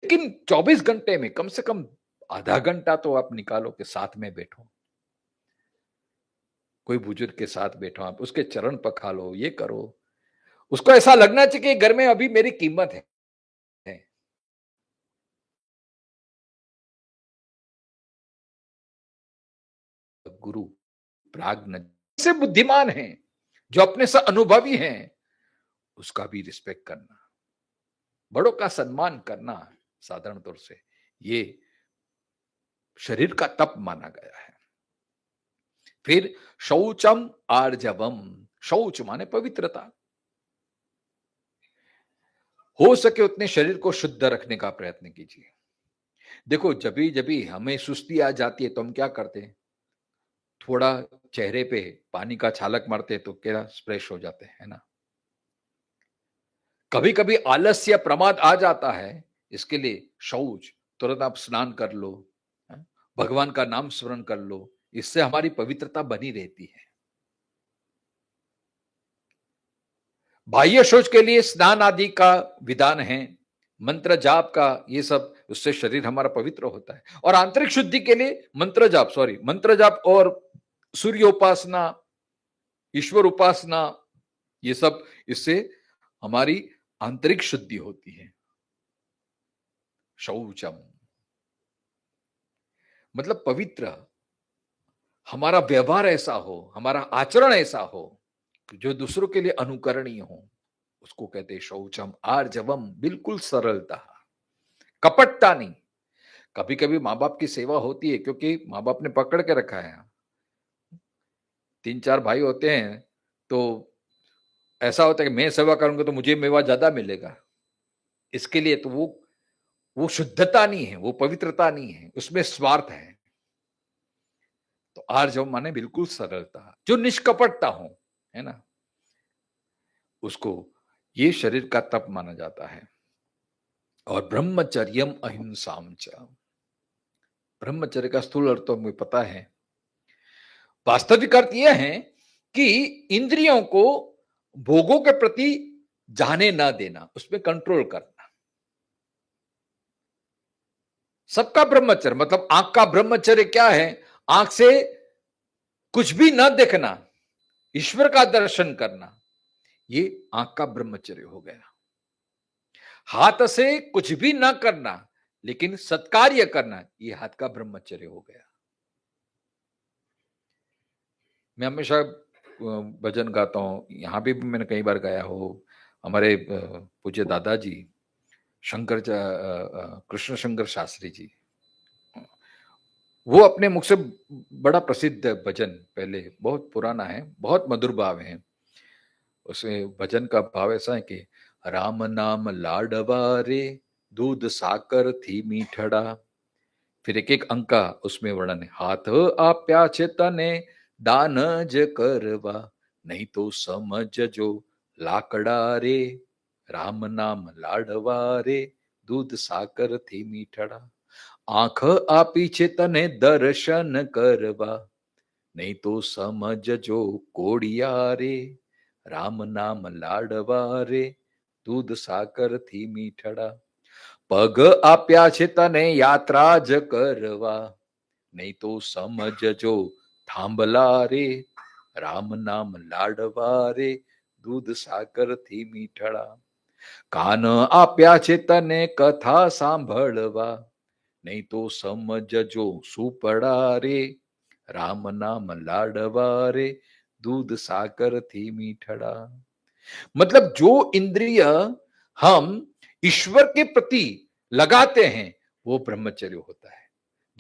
लेकिन 24 घंटे में कम से कम आधा घंटा तो आप निकालो कि साथ में बैठो, कोई बुजुर्ग के साथ बैठो, आप उसके चरण पखालो, ये करो। उसको ऐसा लगना चाहिए कि घर में अभी मेरी कीमत है। गुरु प्राज्ञ से बुद्धिमान है, जो अपने से अनुभवी हैं, उसका भी रिस्पेक्ट करना, बड़ों का सम्मान करना, साधारण तौर से ये शरीर का तप माना गया है। फिर शौचम आर्जवम, शौच माने पवित्रता। हो सके उतने शरीर को शुद्ध रखने का प्रयत्न कीजिए। देखो, जभी जभी हमें सुस्ती आ जाती है तो हम क्या करते हैं, थोड़ा चेहरे पे पानी का छालक मारते हैं तो क्या फ्रेश हो जाते हैं, है ना। कभी कभी आलस्य या प्रमाद आ जाता है, इसके लिए शौच, तुरंत आप स्नान कर लो, है? भगवान का नाम स्मरण कर लो, इससे हमारी पवित्रता बनी रहती है। बाह्य शौच के लिए स्नान आदि का विधान है, मंत्र जाप का, ये सब, उससे शरीर हमारा पवित्र होता है। और आंतरिक शुद्धि के लिए मंत्र जाप और सूर्य उपासना, ईश्वर उपासना, ये सब, इससे हमारी आंतरिक शुद्धि होती है। शौचम मतलब पवित्र, हमारा व्यवहार ऐसा हो, हमारा आचरण ऐसा हो जो दूसरों के लिए अनुकरणीय हो, उसको कहते हैं शौचम आर्जवम, बिल्कुल सरलता, कपटता नहीं। कभी कभी माँ बाप की सेवा होती है, क्योंकि माँ बाप ने पकड़ के रखा है। 3-4 भाई होते हैं तो ऐसा होता है कि मैं सेवा करूंगा तो मुझे मेवा ज्यादा मिलेगा, इसके लिए तो वो शुद्धता नहीं है, वो पवित्रता नहीं है, उसमें स्वार्थ है। तो आर्जव माने बिल्कुल सरलता, जो निष्कपटता हो, है ना, उसको ये शरीर का तप माना जाता है। और ब्रह्मचर्यम अहिंसाम च, ब्रह्मचर्य का स्थूल अर्थ तो मुझे पता है, वास्तविक अर्थ यह है कि इंद्रियों को भोगों के प्रति जाने ना देना, उसमें कंट्रोल करना। सबका ब्रह्मचर्य मतलब आंख का ब्रह्मचर्य क्या है, आंख से कुछ भी न देखना, ईश्वर का दर्शन करना, ये आंख का ब्रह्मचर्य हो गया। हाथ से कुछ भी न करना लेकिन सत्कार्य करना, ये हाथ का ब्रह्मचर्य हो गया। मैं हमेशा भजन गाता हूं, यहां भी मैंने कई बार गाया हो। हमारे पूज्य दादाजी शंकर कृष्ण शंकर शास्त्री जी, वो अपने मुख से बड़ा प्रसिद्ध भजन, पहले बहुत पुराना है, बहुत मधुर भाव है। उसमें भजन का भाव ऐसा है कि राम नाम लाडवा रे, दूध साकर थी मीठड़ा। फिर एक एक अंक का उसमें वर्णन है, हाथ आप्याचे तने दान ज करवा, नहीं तो समझ जो लाकड़ा रे, राम नाम लाडवा रे, दूध साकर थी मीठड़ा। आंख आपीछे तने दर्शन करवा, नहीं तो समझ जो कोड़िया रे, राम नाम लाडवा रे, दूध साकर थी मीठड़ा। पग आप्या છે તને યાત્રા જ કરવા, नहीं तो समझ जो थांबला रे, राम नाम लाडवा रे, दूध साकर थी मीठड़ा। कान आप्या છે તને कथा सांभळवा, नहीं तो समझ जो सुपड़ा रे, राम नाम लाडवा रे, दूध साकर थी मीठड़ा। मतलब जो इंद्रिय हम ईश्वर के प्रति लगाते हैं वो ब्रह्मचर्य होता है।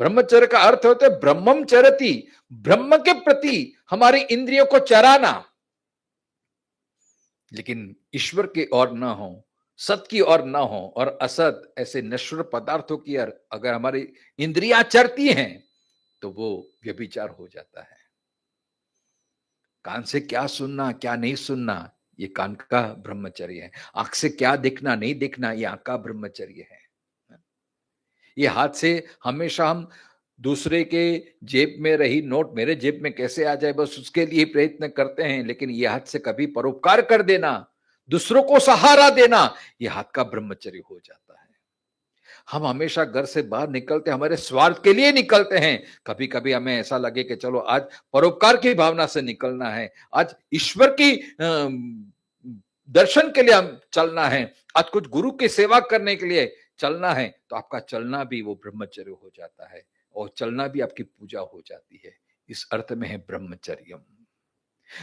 ब्रह्मचर्य का अर्थ होता है ब्रह्मम चरति, ब्रह्म के प्रति हमारी इंद्रियों को चराना, लेकिन ईश्वर की ओर ना हो, सत की ओर ना हो, और असत ऐसे नश्वर पदार्थों की ओर अगर हमारी इंद्रियां चरती हैं तो वो व्यभिचार हो जाता है। कान से क्या सुनना क्या नहीं सुनना, ये कान का ब्रह्मचर्य है। आंख से क्या देखना नहीं देखना, ये आंख का ब्रह्मचर्य है। ये हाथ से हमेशा हम दूसरे के जेब में रही नोट मेरे जेब में कैसे आ जाए, बस उसके लिए प्रयत्न करते हैं, लेकिन ये हाथ से कभी परोपकार कर देना, दूसरों को सहारा देना, ये हाथ का ब्रह्मचर्य हो जाता है। हम हमेशा घर से बाहर निकलते हमारे स्वार्थ के लिए निकलते हैं। कभी कभी हमें ऐसा लगे कि चलो आज परोपकार की भावना से निकलना है, आज ईश्वर की दर्शन के लिए हम चलना है, आज कुछ गुरु की सेवा करने के लिए चलना है, तो आपका चलना भी वो ब्रह्मचर्य हो जाता है और चलना भी आपकी पूजा हो जाती है। इस अर्थ में है ब्रह्मचर्य,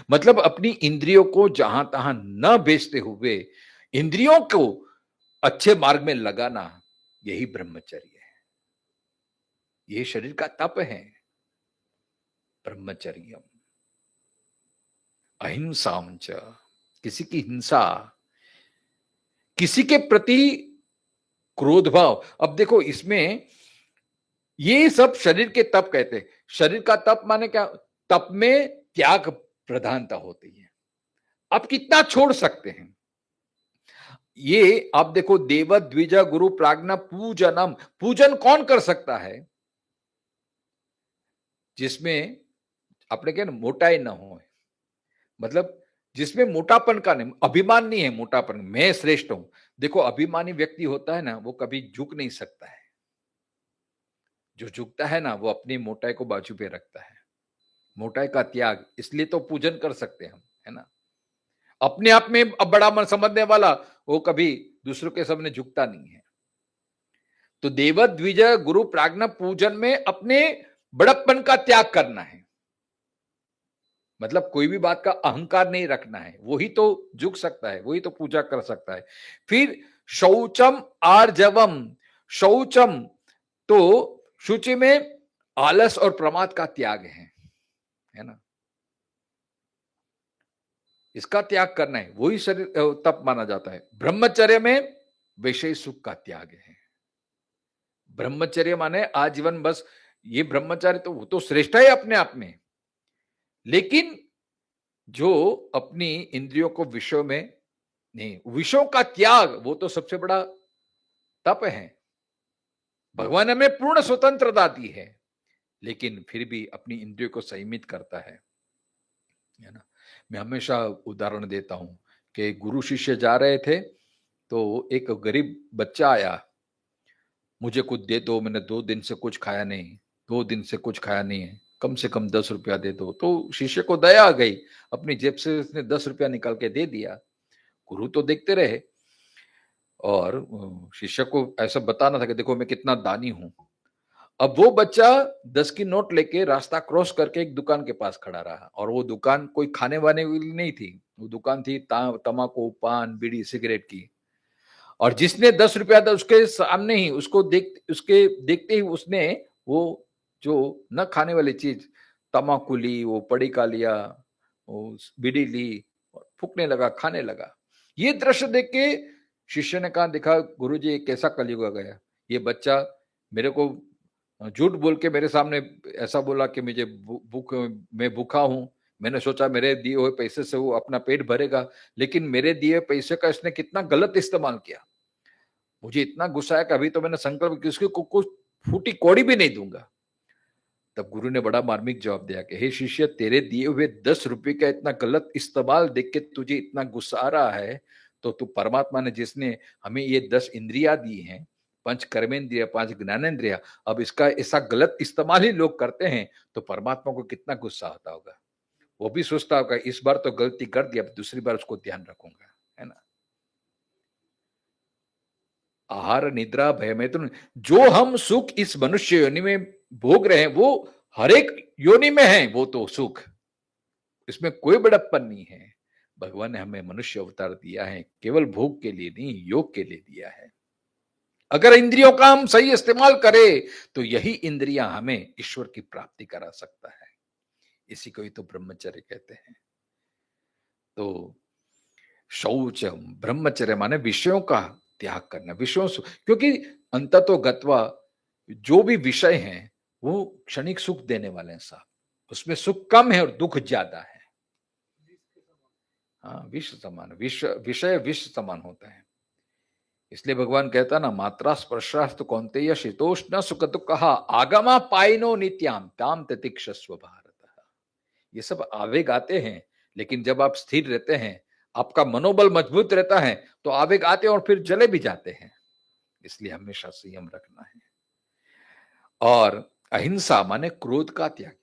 मतलब अपनी इंद्रियों को जहां तहां न बेचते हुए इंद्रियों को अच्छे मार्ग में लगाना, यही ब्रह्मचर्य है। यही शरीर का तप है ब्रह्मचर्य। अहिंसा, किसी की हिंसा, किसी के प्रति क्रोध भाव। अब देखो इसमें ये सब शरीर के तप कहते हैं। शरीर का तप माने क्या? तप में त्याग प्रधानता होती है। आप कितना छोड़ सकते हैं? ये आप देखो, देव द्विज गुरु प्राज्ञा पूजनम, पूजन कौन कर सकता है? जिसमें आपने क्या ना, मोटाई ना हो, मतलब जिसमें मोटापन का नहीं, अभिमान नहीं है, मोटापन, मैं श्रेष्ठ हूं। देखो अभिमानी व्यक्ति होता है ना, वो कभी झुक नहीं सकता है। जो झुकता है ना, वो अपनी मोटाई को बाजू पे रखता है। मोटाई का त्याग, इसलिए तो पूजन कर सकते हैं हम, है ना। अपने आप में अब बड़ा मन समझने वाला, वो कभी दूसरों के सामने झुकता नहीं है। तो देव द्विज गुरु प्राज्ञा पूजन में अपने बड़प्पन का त्याग करना है, मतलब कोई भी बात का अहंकार नहीं रखना है। वही तो झुक सकता है, वही तो पूजा कर सकता है। फिर शौचम आर्जवम, शौचम तो शुचि में आलस और प्रमाद का त्याग है ना, इसका त्याग करना है, वही शरीर तप माना जाता है। ब्रह्मचर्य में विषय सुख का त्याग है। ब्रह्मचर्य माने आजीवन बस, ये ब्रह्मचर्य तो वो तो श्रेष्ठ है अपने आप में, लेकिन जो अपनी इंद्रियों को विषयों में नहीं, विषयों का त्याग वो तो सबसे बड़ा तप है। भगवान हमें पूर्ण स्वतंत्रता दी है, लेकिन फिर भी अपनी इंद्रियों को संयमित करता है ना। मैं हमेशा उदाहरण देता हूं कि गुरु शिष्य जा रहे थे, तो एक गरीब बच्चा आया, मुझे कुछ दे दो, मैंने 2 दिन से कुछ खाया नहीं, 2 दिन से कुछ खाया नहीं है, कम से कम 10 रुपया दे दो। तो शिष्य को दया आ गई, अपनी जेब से उसने 10 रुपया निकाल के दे दिया। गुरु तो देखते रहे और शिष्य को ऐसा बताना था कि देखो मैं कितना दानी हूं। अब वो बच्चा 10 की नोट लेके रास्ता क्रॉस करके एक दुकान के पास खड़ा रहा, और वो दुकान कोई खाने वाने वाली नहीं थी, वो दुकान थी तम्बाकू, पान, बीड़ी, सिगरेट की। और जिसने 10 रुपया था उसके सामने ही उसके देखते ही उसने वो जो न खाने वाली चीज, तम्बाकू ली, वो पड़ीका लिया, वो बीड़ी ली, फूकने लगा, खाने लगा। ये दृश्य देख के शिष्य ने कहा, देखा गुरुजी कैसा कलयुग आ गया, ये बच्चा मेरे को झूठ बोल के मेरे सामने ऐसा बोला कि मुझे भूख, मैं भूखा हूं। मैंने सोचा मेरे दिए हुए पैसे से वो अपना पेट भरेगा, लेकिन मेरे दिए पैसे का इसने कितना गलत इस्तेमाल किया। मुझे इतना गुस्सा है कि अभी तो मैंने संकल्प किया उसको कुछ फूटी कौड़ी भी नहीं दूंगा। तब गुरु ने बड़ा मार्मिक जवाब दिया कि हे शिष्य, तेरे दिए हुए 10 रुपए का इतना गलत इस्तेमाल देख के तुझे इतना गुस्सा आ रहा है, तो तू परमात्मा ने जिसने हमें ये 10 इंद्रिया दी हैं, 5 कर्मेंद्रिया, 5 ज्ञानेन्द्रिया, अब इसका ऐसा गलत इस्तेमाल ही लोग करते हैं, तो परमात्मा को कितना गुस्सा आता होगा। वो भी सोचता होगा इस बार तो गलती कर दी, अब दूसरी बार उसको ध्यान रखूंगा, है ना। आहार, निद्रा, भय मैथुन, जो हम सुख इस मनुष्य योनि में भोग रहे हैं, वो हर एक योनि में है, वो तो सुख, इसमें कोई बड़प्पन नहीं है। भगवान ने हमें मनुष्य अवतार दिया है केवल भोग के लिए नहीं, योग के लिए दिया है। अगर इंद्रियों का हम सही इस्तेमाल करें, तो यही इंद्रियां हमें ईश्वर की प्राप्ति करा सकता है। इसी को ही तो ब्रह्मचर्य कहते हैं। तो शौच, ब्रह्मचर्य माने विषयों का त्याग करना, विषयों से, क्योंकि अंततो गत्वा जो भी विषय हैं वो क्षणिक सुख देने वाले हैं साहब, उसमें सुख कम है और दुख ज्यादा है। हाँ, विष समान, विषय विष समान होता है। इसलिए भगवान कहता ना, मात्रा स्पर्शास्तु कौन्तेय शीतोष्ण सुख दुख आगमा पाइनो नित्याम ताम तितिक्षस्व भारत। ये सब आवेग आते हैं, लेकिन जब आप स्थिर रहते हैं, आपका मनोबल मजबूत रहता है, तो आवेग आते हैं और फिर चले भी जाते हैं। इसलिए हमेशा संयम रखना है। और अहिंसा माने क्रोध का त्याग।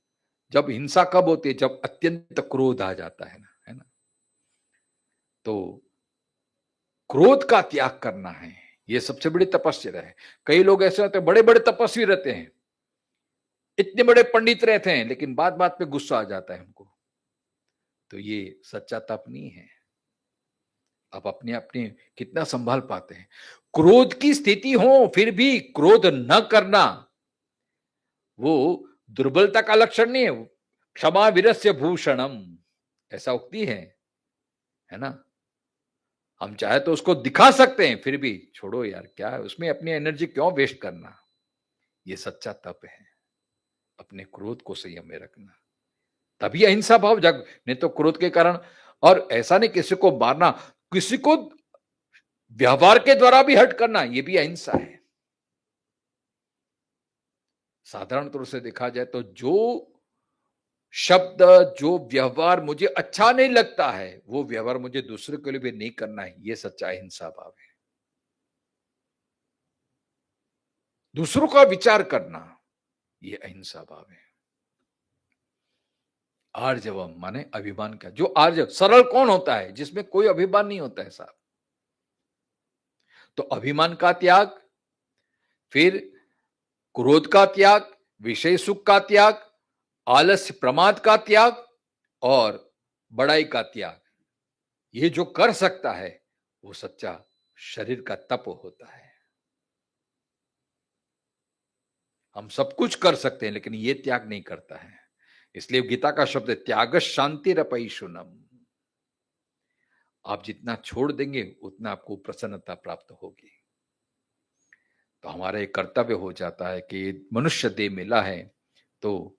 जब हिंसा कब होती है? जब अत्यंत क्रोध आ जाता है ना। तो क्रोध का त्याग करना है, ये सबसे बड़ी तपस्या है। कई लोग ऐसे होते हैं, बड़े बड़े तपस्वी रहते हैं, इतने बड़े पंडित रहते हैं, लेकिन बात बात पे गुस्सा आ जाता है उनको। तो ये सच्चा तप नहीं है। आप अपने अपने कितना संभाल पाते हैं? क्रोध की स्थिति हो फिर भी क्रोध न करना, वो दुर्बलता का लक्षण नहीं है। क्षमा वीरस्य भूषणम, ऐसा उक्ति है ना। हम चाहे तो उसको दिखा सकते हैं, फिर भी छोड़ो यार, क्या है उसमें अपनी एनर्जी क्यों वेस्ट करना। ये सच्चा तप है, अपने क्रोध को संयम में रखना, तभी अहिंसा भाव जग। नहीं तो क्रोध के कारण, और ऐसा नहीं किसी को मारना, किसी को व्यवहार के द्वारा भी हर्ट करना, ये भी अहिंसा है। साधारण तौर से देखा जाए तो जो शब्द, जो व्यवहार मुझे अच्छा नहीं लगता है, वो व्यवहार मुझे दूसरे के लिए भी नहीं करना है, ये सच्चा अहिंसा भाव है। दूसरों का विचार करना, ये अहिंसा भाव है। आर्जवम माने अभिमान का, जो आर्जव सरल कौन होता है? जिसमें कोई अभिमान नहीं होता है साहब। तो अभिमान का त्याग, फिर क्रोध का त्याग, विषय सुख का त्याग, आलस्य प्रमाद का त्याग और बड़ाई का त्याग, ये जो कर सकता है वो सच्चा शरीर का तप होता है। हम सब कुछ कर सकते हैं, लेकिन ये त्याग नहीं करता है। इसलिए गीता का शब्द है त्याग शांति रपईशुनम। आप जितना छोड़ देंगे उतना आपको प्रसन्नता प्राप्त होगी। तो हमारा एक कर्तव्य हो जाता है कि मनुष्य देह मिला है तो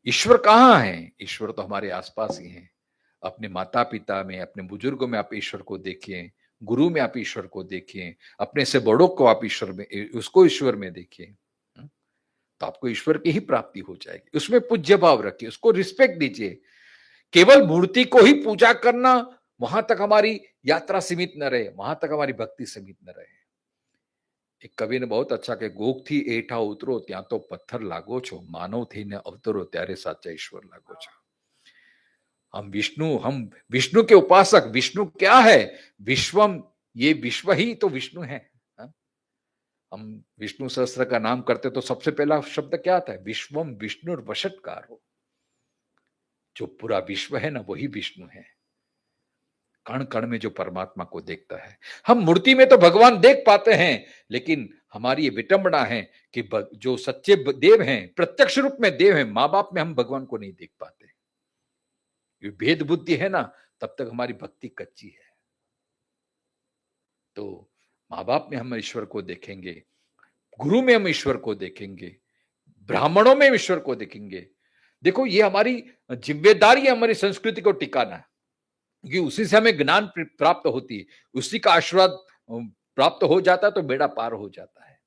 ईश्वर कहाँ है? ईश्वर तो हमारे आसपास ही है। अपने माता पिता में, अपने बुजुर्गों में आप ईश्वर को देखिए, गुरु में आप ईश्वर को देखिए, अपने से बड़ों को आप ईश्वर में, उसको ईश्वर में देखिए। तो आपको ईश्वर की ही प्राप्ति हो जाएगी। उसमें पूज्य भाव रखिए, उसको रिस्पेक्ट दीजिए। केवल मूर्ति को ही पूजा करना, वहां तक हमारी यात्रा सीमित न रहे, वहां तक हमारी भक्ति सीमित न रहे। एक कवि ने बहुत अच्छा कहा, गोख थी एठा उतरो त्या तो पत्थर लागो छो, मानव थी ने अवतरो त्यारे साचा ईश्वर लागो छो। हम विष्णु के उपासक। विष्णु क्या है? विश्वम, ये विश्व ही तो विष्णु है। हम विष्णु सहस्त्र का नाम करते तो सबसे पहला शब्द क्या आता है? विश्वम विष्णु वशटकार हो। जो पूरा विश्व है ना, वही विष्णु है। कण कण में जो परमात्मा को देखता है। हम मूर्ति में तो भगवान देख पाते हैं, लेकिन हमारी ये विटंबना है कि जो सच्चे देव हैं, प्रत्यक्ष रूप में देव हैं, मां बाप में हम भगवान को नहीं देख पाते। ये भेद बुद्धि है ना, तब तक हमारी भक्ति कच्ची है। तो मां बाप में हम ईश्वर को देखेंगे, गुरु में हम ईश्वर को देखेंगे, ब्राह्मणों में ईश्वर को देखेंगे। देखो, ये हमारी जिम्मेदारी है, हमारी संस्कृति को टिकाना, क्योंकि उसी से हमें ज्ञान प्राप्त होती है। उसी का आशीर्वाद प्राप्त हो जाता है तो बेड़ा पार हो जाता है।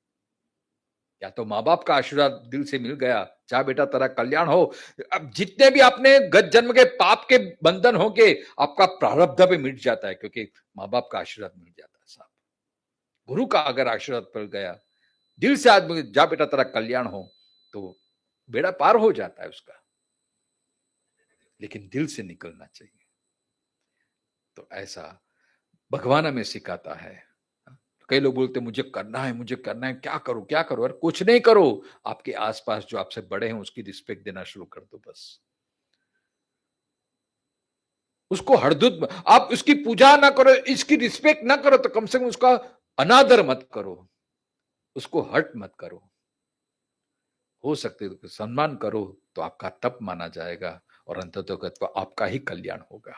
या तो माँ बाप का आशीर्वाद दिल से मिल गया, जा बेटा तेरा कल्याण हो। अब जितने भी आपने गत जन्म के पाप के बंधन होंगे, आपका प्रारब्ध भी मिट जाता है, क्योंकि माँ बाप का आशीर्वाद मिल जाता है साहब। गुरु का अगर आशीर्वाद पड़ गया, दिल से आदमी जा बेटा तेरा कल्याण हो, तो बेड़ा पार हो जाता है उसका। लेकिन दिल से निकलना चाहिए। तो ऐसा भगवान हमें सिखाता है। कई लोग बोलते मुझे करना है, मुझे करना है, क्या करूं क्या करूं? अरे कुछ नहीं करो, आपके आसपास जो आपसे बड़े हैं उसकी रिस्पेक्ट देना शुरू कर दो बस। उसको हरदुत, आप उसकी पूजा ना करो, इसकी रिस्पेक्ट ना करो, तो कम से कम उसका अनादर मत करो, उसको हर्ट मत करो। हो सकते तो सम्मान करो, तो आपका तप माना जाएगा और अंततः आपका ही कल्याण होगा।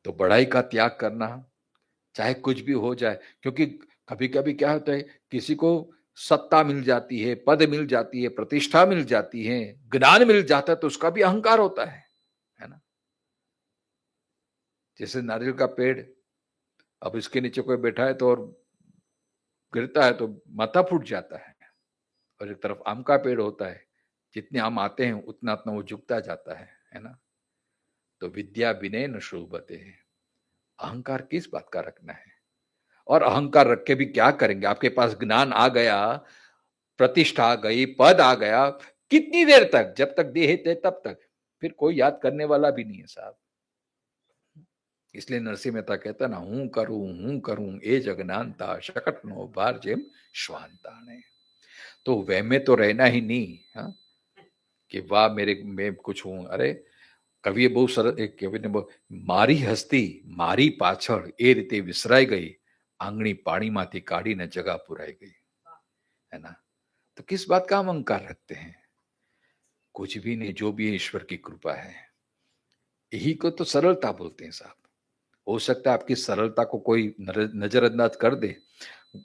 तो बड़ाई का त्याग करना, चाहे कुछ भी हो जाए। क्योंकि कभी कभी क्या होता है, किसी को सत्ता मिल जाती है, पद मिल जाती है, प्रतिष्ठा मिल जाती है, ज्ञान मिल जाता है, तो उसका भी अहंकार होता है ना। जैसे नारियल का पेड़, अब इसके नीचे कोई बैठा है तो और गिरता है तो माथा फूट जाता है। और एक तरफ आम का पेड़ होता है, जितने आम आते हैं उतना उतना वो झुकता जाता है ना। तो विद्या विनय न शोभते है। अहंकार किस बात का रखना है? और अहंकार रख के भी क्या करेंगे? आपके पास ज्ञान आ गया, प्रतिष्ठा आ गई, पद आ गया, कितनी देर तक? जब तक देह थे तब तक, फिर कोई याद करने वाला भी नहीं है साहब। इसलिए नरसिंह मेहता कहता है ना, हूं करूं ए जगनानता शकट नो बार जेम श्वानता ने। तो वह में तो रहना ही नहीं। हाँ, कि वाह मेरे में कुछ हूं। अरे કવિએ બહુ સરસ, એક કવિને મારી હસ્તી મારી પાછળ એ રીતે વિસરાઈ ગઈ, આંગળી પાણીમાંથી કાઢીને જગા પુરાઈ गई, है ना। तो किस बात का हम अहंकार रखते हैं? कुछ भी नहीं, जो भी है ईश्वर की कृपा है। यही को तो सरलता बोलते हैं साहब। हो सकता है आपकी सरलता को कोई नजरअंदाज कर दे।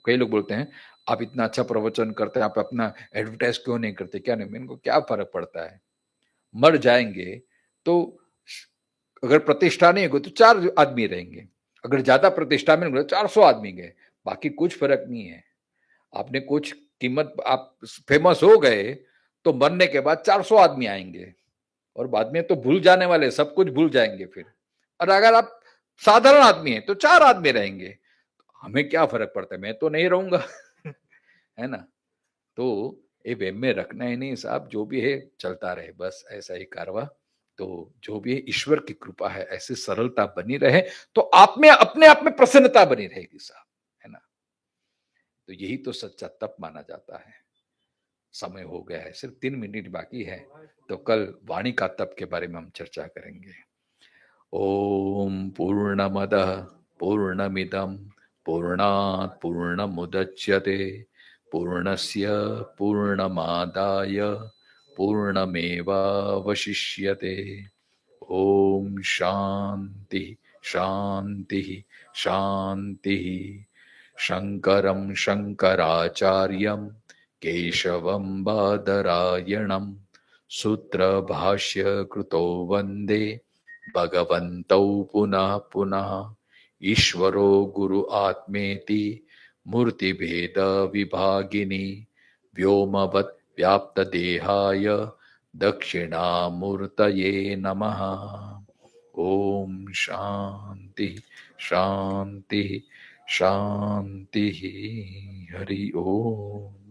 कई लोग बोलते हैं आप इतना अच्छा प्रवचन करते हैं, आप अपना एडवर्टाइज क्यों नहीं करते, क्या नहीं? इनको क्या फर्क पड़ता है? मर जाएंगे तो अगर प्रतिष्ठा नहीं होगी तो 4 आदमी रहेंगे, अगर ज्यादा प्रतिष्ठा में 400 आदमी गए, बाकी कुछ फर्क नहीं है। आपने कुछ कीमत, आप फेमस हो गए तो मरने के बाद 400 आदमी आएंगे और बाद में तो भूल जाने वाले, सब कुछ भूल जाएंगे फिर। और अगर आप साधारण आदमी हैं तो 4 आदमी रहेंगे, हमें क्या फर्क पड़ता है, मैं तो नहीं रहूंगा। है ना। तो ये वेम में रखना ही नहीं साहब, जो भी है चलता रहे, बस ऐसा ही कारवा। तो जो भी है ईश्वर की कृपा है, ऐसी सरलता बनी रहे तो आप में अपने आप में प्रसन्नता बनी रहेगी साहब, है ना। तो यही तो सच्चा तप माना जाता है। समय हो गया है, सिर्फ 3 मिनट बाकी है, तो कल वाणी का तप के बारे में हम चर्चा करेंगे। ओम पूर्णमद पूर्णमिदम पूर्णात् पूर्णमुदच्यते पूर्णस्य पूर्णमादाय पूर्णमेवावशिष्यते। ओम शांति शांति शांति। शंकरं शंकराचार्यं केशवं बादरायणं सूत्रभाष्यकृतो वन्दे भगवन्तौ पुनः पुनः। ईश्वरो गुरु आत्मेति मूर्तिभेद विभागिनी व्योमवत् व्याप्तदेहाय दक्षिणामूर्तये नमः। ओम शांति शांति शांति। हरि ओम।